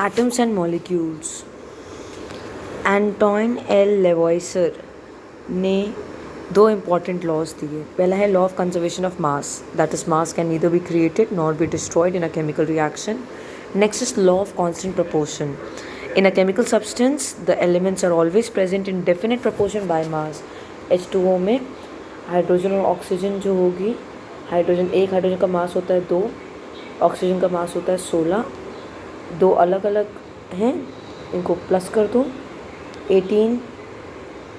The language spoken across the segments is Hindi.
Atoms and molecules. Antoine L Lavoisier ने दो इम्पॉर्टेंट लॉज दिए। पहला है law of conservation of mass, that is mass can neither be created nor be destroyed in a chemical reaction. Next is law of constant proportion. In a chemical substance, the elements are always present in definite proportion by mass. H2O में हाइड्रोजन और ऑक्सीजन जो होगी, एक हाइड्रोजन का मास होता है 2, ऑक्सीजन का मास होता है 16. दो अलग अलग हैं, इनको प्लस कर दो. 18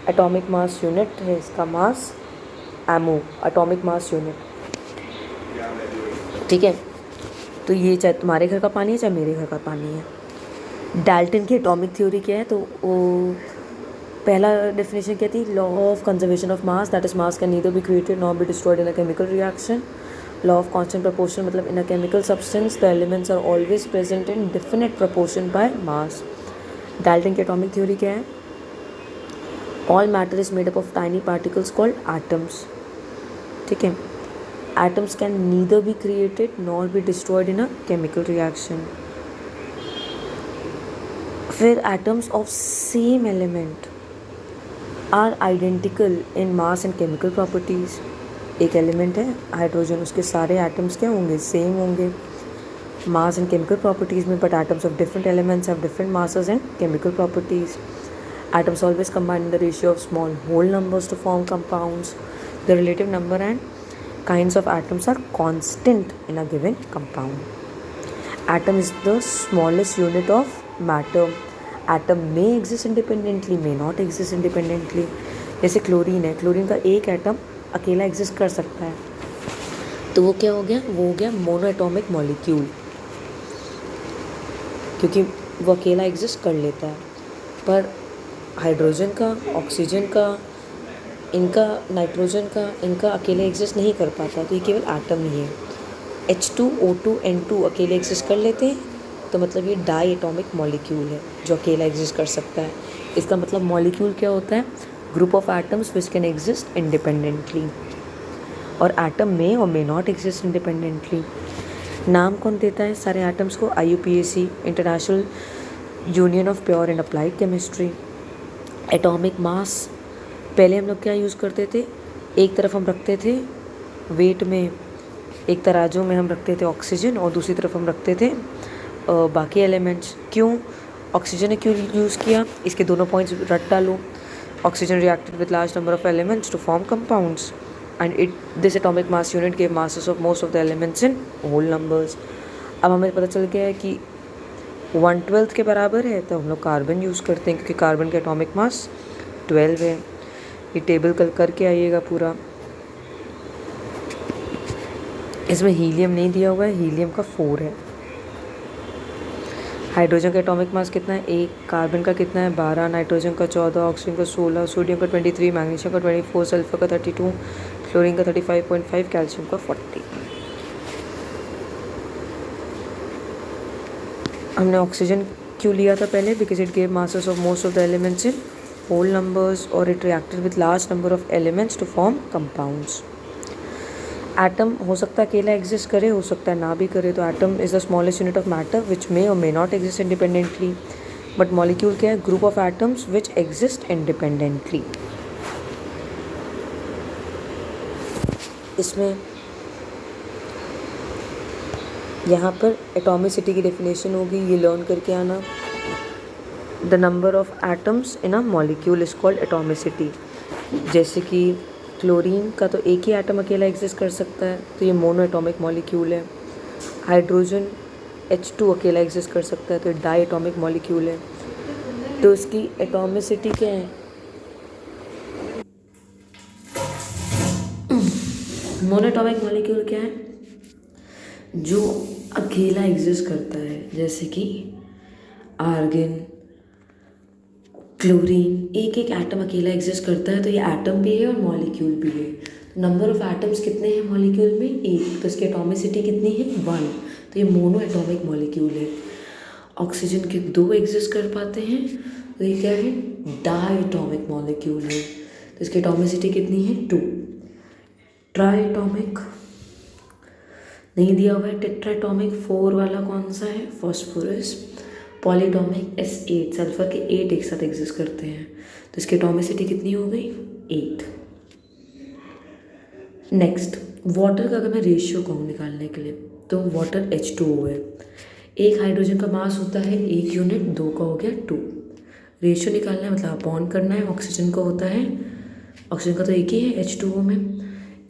एटॉमिक मास यूनिट है इसका मास, एमओ एटॉमिक मास यूनिट. ठीक है, तो ये चाहे तुम्हारे घर का पानी है चाहे मेरे घर का पानी है. डाल्टन की एटॉमिक थ्योरी क्या है, तो वो पहला डेफिनेशन क्या थी, law of conservation of mass, that is mass can neither be created nor be destroyed in a chemical reaction. Law of constant proportion मतलब in a chemical substance the elements are always present in definite proportion by mass. Dalton की एटॉमिक थ्योरी क्या है, all matter is made up of tiny particles called atoms. ठीक है, atoms can neither be created nor be destroyed in a chemical reaction. फिर atoms of same element are identical in mass and chemical properties. एक एलिमेंट है हाइड्रोजन, उसके सारे एटम्स क्या होंगे, सेम होंगे मास एंड केमिकल प्रॉपर्टीज़ में, but atoms of different elements have different masses and chemical properties. Atoms always combine in the ratio of small whole numbers to form compounds. The relative number and kinds of atoms are constant in a given compound. Atom is the smallest unit of matter. Atom may exist independently, may not exist independently. जैसे क्लोरीन है, क्लोरीन का एक एटम अकेला एग्जिस्ट कर सकता है, तो वो क्या हो गया, वो हो गया मोनोएटॉमिक मॉलिक्यूल, क्योंकि वो अकेला एग्जिस्ट कर लेता है. पर हाइड्रोजन का, ऑक्सीजन का, इनका, नाइट्रोजन का, इनका अकेले एग्जिस्ट नहीं कर पाता, तो ये केवल एटम ही है. H2O2 N2 अकेले एग्जिस्ट कर लेते हैं, तो मतलब ये डाई एटॉमिक मॉलिक्यूल है जो अकेला एग्जिस्ट कर सकता है. इसका मतलब मॉलिक्यूल क्या होता है, group of atoms which can exist independently. और एटम में और मे नॉट एग्जिस्ट इंडिपेंडेंटली. नाम कौन देता है सारे एटम्स को, IUPAC, international union of pure and applied chemistry. Atomic mass, पहले हम लोग क्या यूज़ करते थे, एक तरफ हम रखते थे वेट में, एक तराजू में हम रखते थे ऑक्सीजन और दूसरी तरफ हम रखते थे बाकी एलिमेंट्स. क्यों ऑक्सीजन ने क्यों यूज़ किया, इसके दोनों पॉइंट्स रट डालो. Oxygen reacted with large number of elements to form compounds and this atomic mass unit gave masses of most of the elements in whole numbers. अब हमें पता चल गया है कि 1/12 के बराबर है, तो हम लोग कार्बन यूज़ करते हैं क्योंकि कार्बन का एटॉमिक मास 12 है. ये टेबल कल करके आइएगा पूरा. इसमें हीलियम नहीं दिया हुआ है, हीलियम का 4 है. हाइड्रोजन का एटॉमिक मास कितना है 1, कार्बन का कितना है 12, नाइट्रोजन का 14, ऑक्सीजन का 16, सोडियम का 23, मैग्नीशियम का 24, सल्फर का 32, क्लोरीन का 35.5, कैल्शियम का 40. हमने ऑक्सीजन क्यों लिया था पहले, because it gave masses of most of the elements in whole numbers or it reacted with large number of elements to form compounds. Atom हो सकता है अकेला एग्जिस्ट करे, हो सकता है ना भी करे. तो atom is the smallest unit of matter which may और may not exist independently. But molecule क्या है, group of atoms which exist independently. इसमें यहाँ पर एटॉमिसिटी की डेफिनेशन होगी, ये लर्न करके आना. The number of atoms in a molecule is called atomicity. जैसे कि क्लोरीन का तो एक ही एटम अकेला एग्जिस्ट कर सकता है, तो ये मोनो एटॉमिक मॉलिक्यूल है. हाइड्रोजन H2 अकेला एग्जिस्ट कर सकता है, तो ये डाई एटॉमिक मॉलिक्यूल है. तो इसकी एटॉमिसिटी क्या है, मोनो एटॉमिक मॉलिक्यूल क्या है, जो अकेला एग्जिस्ट करता है. जैसे कि आर्गन, क्लोरीन, एक एक एटम अकेला एग्जिस्ट करता है, तो ये एटम भी है और मॉलिक्यूल भी है. नंबर ऑफ एटम्स कितने हैं मॉलिक्यूल में, 1, तो इसकी एटॉमिसिटी कितनी है 1, तो ये मोनो एटॉमिक मॉलिक्यूल है. ऑक्सीजन के 2 एग्जिस्ट कर पाते हैं, तो ये क्या है डाई एटॉमिक मॉलिक्यूल है, तो इसकी एटॉमिसिटी कितनी है 2. ट्राई एटॉमिक नहीं दिया हुआ है. टेट्रा एटॉमिक 4 वाला कौन सा है, फॉस्फोरस. पॉलीटॉमिक S8, सल्फर के 8 एक साथ एग्जिस्ट करते हैं, तो इसकी एटॉमिसिटी कितनी हो गई? 8। नेक्स्ट, वाटर का अगर मैं रेशियो कहूँ निकालने के लिए, तो वाटर H2O है, एक हाइड्रोजन का मास होता है 1 यूनिट, 2 का हो गया 2। रेशियो निकालना है मतलब अपॉन करना है, ऑक्सीजन का होता है, ऑक्सीजन का तो एक ही है H2O में,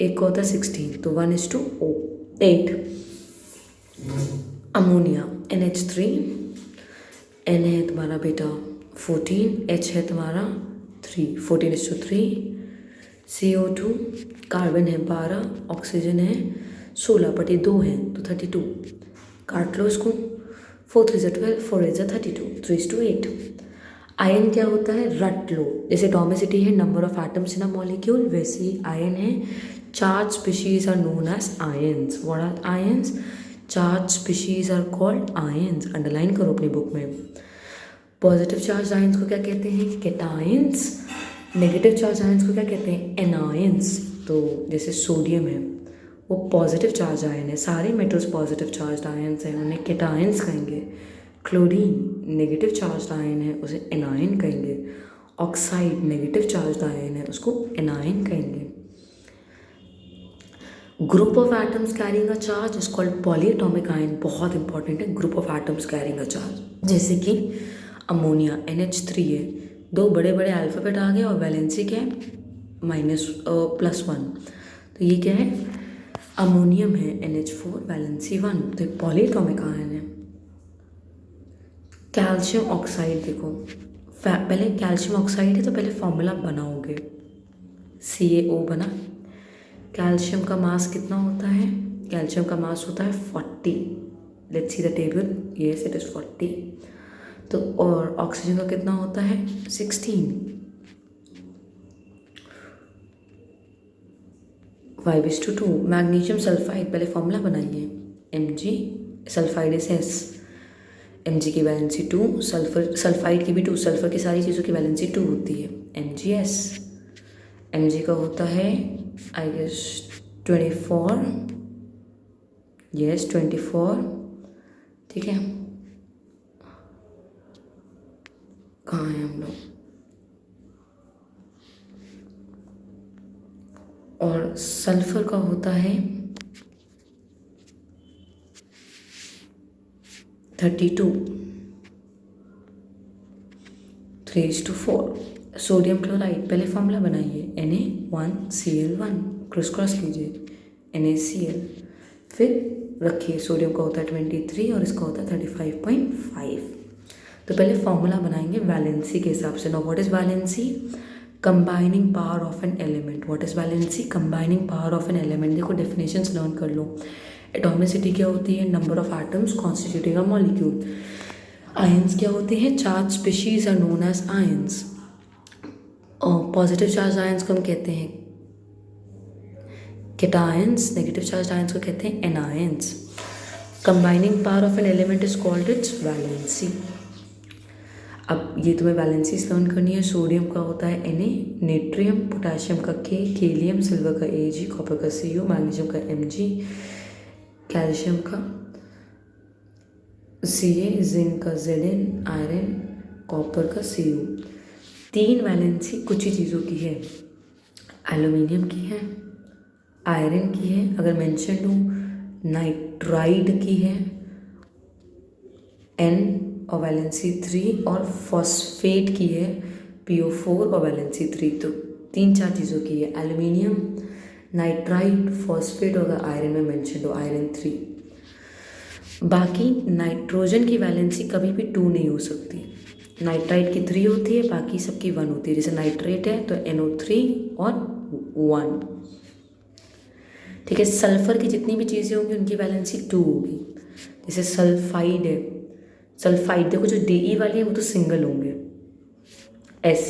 एक का होता है 16, तो 1:8। अमोनिया NH3, N है तुम्हारा बेटा 14, H है तुम्हारा 3, 14:3, CO2, कार्बन है 12, ऑक्सीजन है 16, बटे 2 है तो 32, काट लो इसको, 4 3 12, 4 8 32, 3:8। आयन क्या होता है? रट लो, जैसे एटॉमिसिटी है number of atoms in a molecule, वैसे ही आयन है charge species are known as ions. What are ions? Charge species are called ions. Underline करो अपनी बुक में। पॉजिटिव चार्ज आयंस को क्या कहते हैं? कैटायंस। नेगेटिव चार्ज आयंस को क्या कहते हैं? एनायंस। तो जैसे सोडियम है वो पॉजिटिव चार्ज आयन है, सारे मेटल्स पॉजिटिव चार्ज आयंस हैं, उन्हें कैटायंस कहेंगे। क्लोरीन नेगेटिव चार्ज आयन है, उसे एनायन कहेंगे। ऑक्साइड नेगेटिव चार्ज आयन है, उसको एनायन कहेंगे। Group of atoms carrying a charge is called polyatomic ion. बहुत इंपॉर्टेंट है group of atoms carrying a charge. जैसे कि अमोनिया NH3 है, 2 बड़े बड़े अल्फ़ाबेट आ गए और वैलेंसी क्या है? +1, तो ये क्या है? अमोनियम है NH4, वैलेंसी 1, तो पॉलीएटॉमिक आयन है। कैल्शियम ऑक्साइड देखो, पहले कैल्शियम ऑक्साइड है तो पहले फॉर्मूला बनाओगे, CaO बना। कैल्शियम का मास कितना होता है? कैल्शियम का मास होता है 40। Let's see the table, yes it is 40। तो और ऑक्सीजन का कितना होता है? 16। 5:2। मैग्नीशियम सल्फाइड, पहले फॉर्मूला बनाइए, Mg, sulphide is S, Mg की वैलेंसी 2, सल्फर सल्फाइड की भी 2, सल्फर की सारी चीज़ों की वैलेंसी 2 होती है, MgS। Mg का होता है आई गेस 24, यस 24, ठीक है। कहाँ हैं हम लोग? और सल्फर का होता है 32, 3:4। सोडियम क्लोराइड, पहले फॉर्मूला बनाइए, Na1Cl1, क्रॉस कीजिए, NaCl, फिर रखिए, सोडियम का होता है 23 और इसका होता है 35.5। तो पहले फॉर्मूला बनाएंगे वैलेंसी के हिसाब से। Now what is valency? Combining power of an element. What is valency? Combining power of an element. देखो डेफिनेशंस लर्न कर लो। एटॉमिसिटी क्या होती है? Number of atoms constituting a molecule. Ions क्या होते हैं? Charge species are known as ions. Positive charge ions को हम कहते हैं कैटायंस, नेगेटिव चार्ज आयंस को कहते हैं anions. Combining power of an element is called its valency. अब ये तुम्हें वैलेंसीज लर्न करनी है। सोडियम का होता है Na, नेट्रियम, पोटेशियम का K, केलियम, सिल्वर का Ag, कॉपर का Cu, मैग्नीशियम का Mg, कैल्शियम का Ca, जिंक का Zn, आयरन, कॉपर का Cu। 3 वैलेंसी कुछ ही चीज़ों की है, एल्यूमिनियम की है, आयरन की है, अगर मेंशन हो, नाइट्राइड की है, N और वैलेंसी 3, और फॉस्फेट की है PO4 और वैलेंसी 3। तो 3-4 चीज़ों की है, एल्यूमिनियम, नाइट्राइड, फॉस्फेट और आयरन में मेंशन हो आयरन 3। बाकी नाइट्रोजन की वैलेंसी कभी भी 2 नहीं हो सकती। नाइट्राइड की 3 होती है, बाकी सबकी 1 होती है। जैसे नाइट्रेट है तो NO3 और 1, ठीक है। सल्फर की जितनी भी चीज़ें होंगी उनकी वैलेंसी 2 होगी। जैसे सल्फाइड है, सल्फाइड देखो जो De वाली है वो तो सिंगल होंगे, S,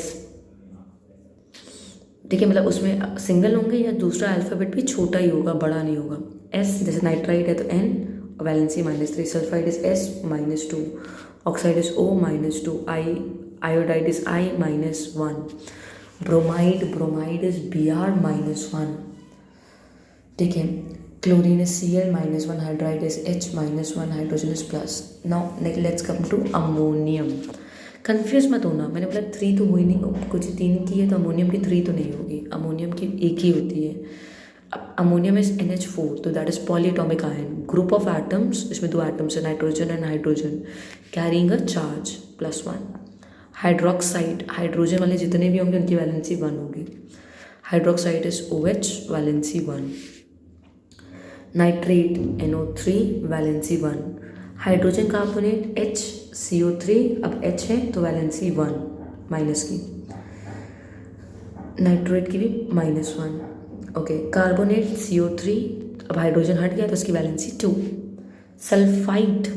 ठीक है, मतलब उसमें सिंगल होंगे या दूसरा अल्फ़ाबेट भी छोटा ही होगा, बड़ा नहीं होगा, S। जैसे नाइट्राइड है तो N, valency -3, sulphide is S -2, oxide is O -2, iodide is I -1, bromide is Br -1, ठीक है। Chlorine is Cl minus 1, hydride is H minus 1, hydrogen is plus. Now let's come to ammonium. Confuse मत होना, मैंने बोला 3 तो हुई नहीं, कुछ 3 की है तो अमोनियम की 3 तो नहीं होगी, अमोनियम की एक ही होती है. अब अमोनियम इज NH4, तो that is polyatomic ion, group of atoms, इसमें 2 एटम्स है, nitrogen and hydrogen, carrying a charge +1. Hydroxide, hydrogen वाले जितने भी होंगे उनकी वैलेंसी 1 होगी. Hydroxide is OH, valency 1. Nitrate NO3, valency 1. Hydrogen carbonate HCO3, अब H है तो वैलेंसी 1 माइनस की, नाइट्रेट की भी -1. ओके, कार्बोनेट CO3, अब हाइड्रोजन हट गया तो उसकी valency 2. Sulphide,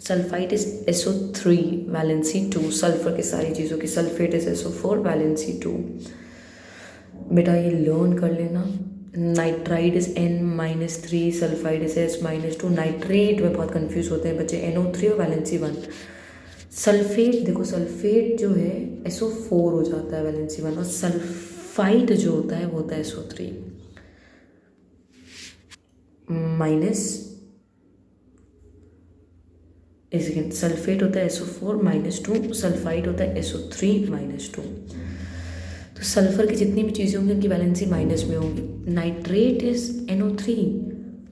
sulphide is SO3, valency 2. Sulphur की सारी चीज़ों की, सल्फेट इज SO4, वैलेंसी 2. बेटा ये लर्न कर लेना. Nitride is N-3, sulphide is S-2. Nitrate में बहुत कंफ्यूज होते हैं बच्चे, NO3 और वैलेंसी 1. सल्फेट, देखो सल्फेट जो है SO4 हो जाता है, वैलेंसी 1. और सल्फाइड जो होता है वो होता है SO3 माइनस, एक सेकेंड, सल्फेट होता है SO4 -2, सल्फाइड होता है SO3 -2. तो सल्फर की जितनी भी चीज़ें होंगी उनकी वैलेंसी माइनस में होंगी. Nitrate is NO3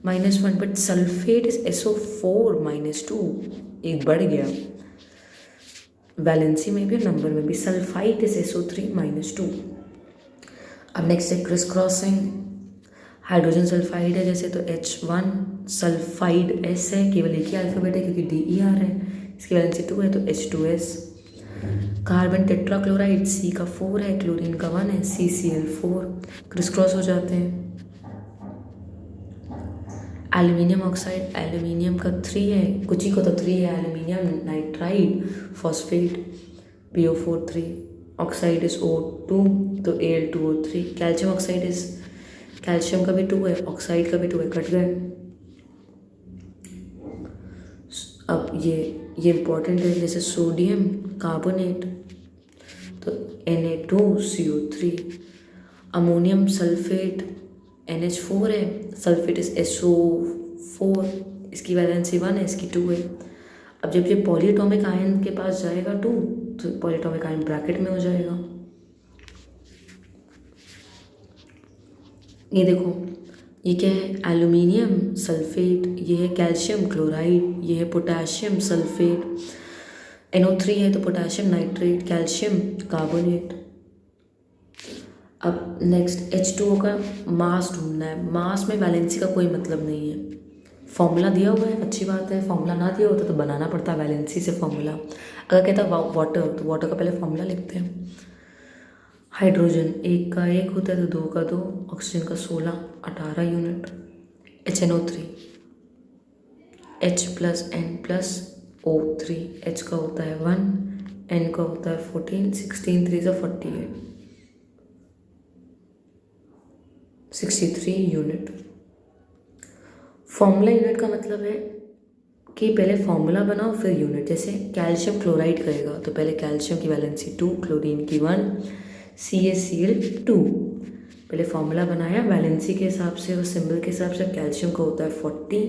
-1, but sulphate is SO4 -2, एक बढ़ गया वैलेंसी में भी और नंबर में भी. Sulphide is SO3 -2. अब नेक्स्ट है क्रिस क्रॉसिंग. हाइड्रोजन सल्फाइड है जैसे तो H1, सल्फाइड S है, केवल एक ही अल्फाबेट है क्योंकि DER है, इसकी वैलेंसी 2 है तो H2S. कार्बन टेट्राक्लोराइड C का 4 है, क्लोरीन का 1 है, CCl4, क्रिस क्रॉस हो जाते हैं. एल्यूमिनियम ऑक्साइड, एल्यूमिनियम का 3 है, कुछ ही को तो 3 है, aluminium nitride phosphate PO4 3. Oxide is O2 तो Al2O3. Calcium oxide is, calcium का भी 2 है, ऑक्साइड का भी 2 है, कट गए. अब ये इंपॉर्टेंट है, जैसे सोडियम कार्बोनेट तो Na2CO3. अमोनियम सल्फेट NH4 है, सल्फेट इज SO4, इसकी वैलेंसी 1 है, इसकी 2 है. अब जब ये पॉलीएटॉमिक आयन के पास जाएगा 2 तो पॉलीएटॉमिक आयन ब्रैकेट में हो जाएगा. ये देखो, ये क्या है, एल्यूमिनियम सल्फेट, ये है कैल्शियम क्लोराइड, ये है पोटेशियम सल्फेट. NO3 है तो पोटेशियम नाइट्रेट, कैल्शियम कार्बोनेट. अब नेक्स्ट H2O का मास ढूंढना है. मास में वैलेंसी का कोई मतलब नहीं है. फॉर्मूला दिया हुआ है, अच्छी बात है, फॉर्मूला ना दिया होता तो बनाना पड़ता है वैलेंसी से फॉर्मूला. अगर कहता वाटर तो वाटर का पहले फॉर्मूला लिखते हैं. हाइड्रोजन 1 का 1 होता है तो 2 का 2, ऑक्सीजन का 16, 18 unit. HNO3 H + N + O3, H का होता है 1, N का होता है 14, 16 3 से 48, 63 यूनिट. फॉर्मूला यूनिट का मतलब है कि पहले फॉर्मूला बनाओ फिर यूनिट. जैसे कैल्शियम क्लोराइड करेगा तो पहले कैल्शियम की वैलेंसी 2, क्लोरीन की 1, CaCl2. पहले फॉर्मूला बनाया वैलेंसी के हिसाब से और सिंबल के हिसाब से. कैल्शियम का होता है 40,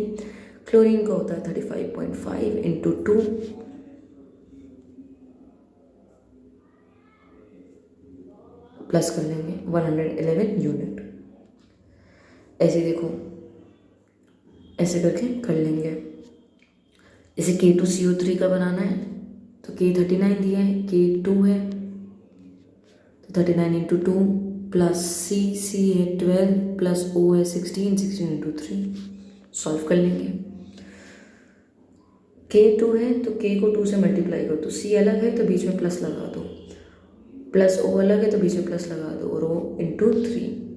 क्लोरीन का होता है 35.5 × 2, प्लस कर लेंगे 111 यूनिट. ऐसे देखो, ऐसे करके कर लेंगे. जैसे K2CO3 का बनाना है तो K39 दिया है, K2 है तो 39 × 2 प्लस C है 12 प्लस O है 16, 16 × 3. सॉल्व कर लेंगे. K2 है तो K को 2 से मल्टीप्लाई कर दो, C अलग है तो बीच में प्लस लगा दो, प्लस O अलग है तो बीच में प्लस लगा दो और O × 3.